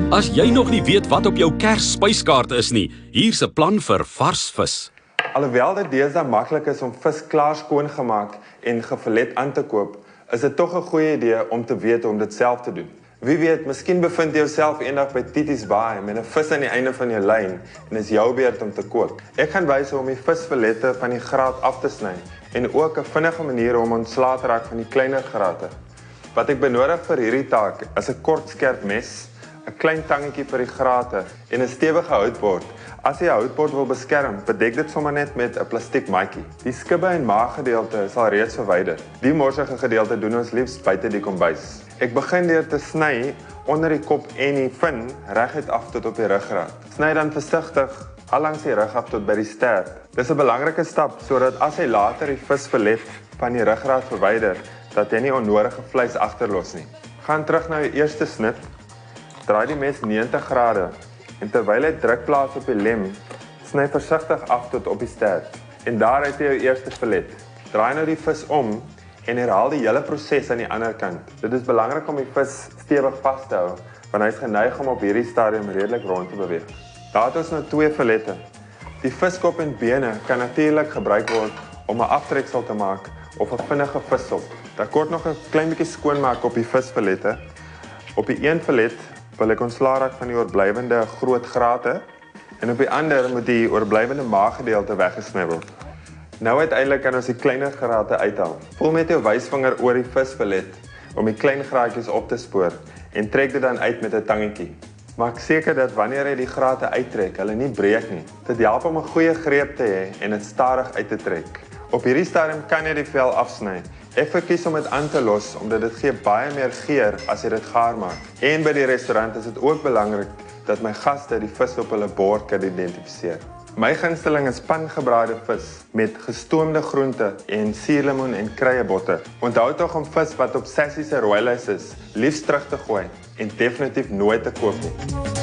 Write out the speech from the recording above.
As jy nog nie weet wat op jou Kersspyskaart is nie, hier's 'n plan vir vars vis. Alhoewel dit deesdae maklik is om vis klaar skoongemaak en gefilet aan te koop, is dit tog 'n goeie idee om te weet om dit self te doen. Wie weet, miskien bevind jy jouself eendag by Tities Baai met 'n vis aan die einde van jou lyn en is jou beurt om te kook. Ek gaan wys hoe om die visfilette van die graat af te sny en ook 'n vinnige manier om ontslae te raak van die kleiner grate. Wat ek benodig vir hierdie taak is 'n kort skerp mes, 'n klein tangetjie vir die grate en 'n stewige houtbord. As jy 'n houtbord wil beskerm, bedek dit sommer net met 'n plastiek matjie. Die skubbe en maaggedeelte is al reeds verwyder. Die morsige gedeelte doen ons liefs buite die kombuis. Ek begin deur te sny onder die kop en die fin reguit af tot op die ruggraat. Sny dan versigtig allangs die rug af tot by die stert. Dis 'n belangrike stap sodat as jy later die visfilet van die ruggraat verwyder, dat jy nie onnodige vleis agterlos nie. Gaan terug na jou eerste snit. Draai die mes 90 grade en terwyl jy druk plaas op die lem, sny versigtig af tot op die stert. En daar het jy jou eerste filet. Draai nou die vis om en herhaal die hele proses aan die ander kant. Dit is belangrik om die vis stewig vas te hou, want hy is geneig om op hierdie stadium redelik rond te beweeg. Daar het ons nou 2 filette. Die viskop en bene kan natuurlik gebruik word om 'n aftreksel te maak of 'n vinnige vissop. Dan kort nog 'n klein bietjie skoonmaak op die visfilette. Op die een filet wil ek ontslae raak van die oorblywende groot grate en op die ander moet die oorblywende maaggedeelte weggesny word. Nou uiteindelik kan ons die kleiner grate uithaal. Voel met jou wysvinger oor die visfilet om die klein graatjies op te spoor en trek dit dan uit met 'n tangetjie. Maak seker dat wanneer jy die grate uittrek, hulle nie breek nie. Dit help om 'n goeie greep te hê en dit stadig uit te trek. Op hierdie stadium kan jy die vel afsny. Ek verkies om dit aan te los omdat dit gee baie meer geur as jy dit gaar maak. En by die restaurant is dit ook belangrik dat my gaste die vis op hulle bord kan identifiseer. My gunsteling is pangebraaide vis met gestoomde groente en suurlemoen en kruiebotte. Onthou tog om vis wat op sassy se rooilys is, liefs terug te gooi en definitief nooit te koop nie.